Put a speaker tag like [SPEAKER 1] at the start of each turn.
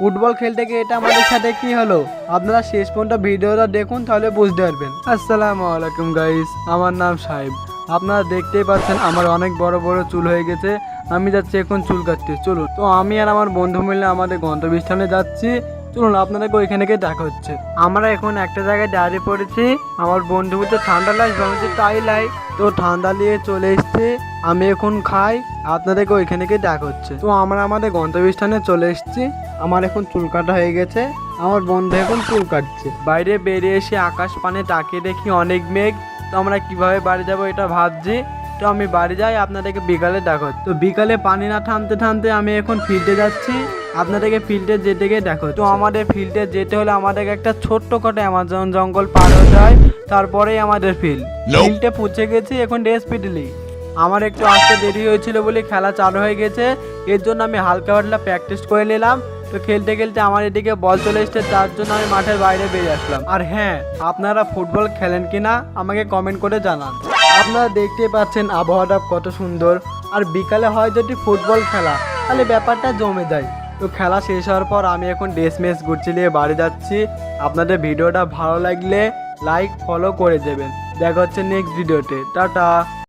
[SPEAKER 1] Football খেলতে গিয়ে এটা আমাদের সাথে কি হলো, আপনারা শেষ পর্যন্ত ভিডিওটা দেখুন, তাহলে বুঝতে পারবেন। আসসালামু আলাইকুম গাইস, আমার নাম সাহেব। আপনারা দেখতেই পাচ্ছেন আমার অনেক বড় বড় চুল হয়ে গেছে। আমি যাচ্ছি এখন চুল কাটতে, চলুন। তো আমি আর আমার বন্ধু মিলে আমাদের গন্তব্যস্থানে যাচ্ছি, চলুন আপনাদেরকে ওইখানে গিয়ে দেখা হচ্ছে। আমরা এখন একটা জায়গায় দাঁড়িয়ে পড়েছি, আমার বন্ধু বলতে ঠান্ডা লাগবে, আমি বলছি তাই লাই। তো ঠান্ডা নিয়ে চলে এসছে, আমি এখন খাই, আপনাদেরকে ওইখানে গিয়ে দেখা হচ্ছে। তো আমরা আমাদের গন্তব্যস্থানে চলে এসেছি, আমার এখন চুল কাটা হয়ে গেছে, আমার বন্ধু এখন চুল কাটছে। বাইরে বেরিয়ে এসে আকাশ পানে তাকিয়ে দেখি অনেক মেঘ। তো আমরা কিভাবে বাড়ি যাব এটা ভাবছি। তো আমি বাড়ি যাই, আপনাদেরকে বিকালে দেখো। তো বিকালে পানি না থামতে থামতে আমি এখন ফিল্ডে যাচ্ছি, আপনাদেরকে ফিল্ডে যেতে গিয়ে দেখো। তো আমাদের ফিল্ডে যেতে হলে আমাদেরকে একটা ছোট্ট করে অ্যামাজন জঙ্গল পার হতে হয়, তারপরেই আমাদের ফিল্ডে পৌঁছে গেছি এখন স্পিডলি। আমার একটু আসতে দেরি হয়েছিল বলে খেলা চালু হয়ে গেছে, এর জন্য আমি হালকা পাতলা প্র্যাকটিস করে নিলাম। তো খেলতে খেলতে আমার এদিকে বল চলে এসছে, তার জন্য আমি মাঠের বাইরে বেরিয়ে আসলাম। আর হ্যাঁ, আপনারা ফুটবল খেলেন কিনা আমাকে কমেন্ট করে জানান। আপনারা দেখতেই পাচ্ছেন আবহাওয়াটা কত সুন্দর, আর বিকালে হয় যদি ফুটবল খেলা, তাহলে ব্যাপারটা জমে যায়। তো খেলা শেষ হওয়ার পর আমি এখন ড্রেস মেস গুছিয়ে বাড়ি যাচ্ছি। আপনাদের ভিডিওটা ভালো লাগলে লাইক ফলো করে দেবেন। দেখা হচ্ছে নেক্সট ভিডিওতে, টাটা।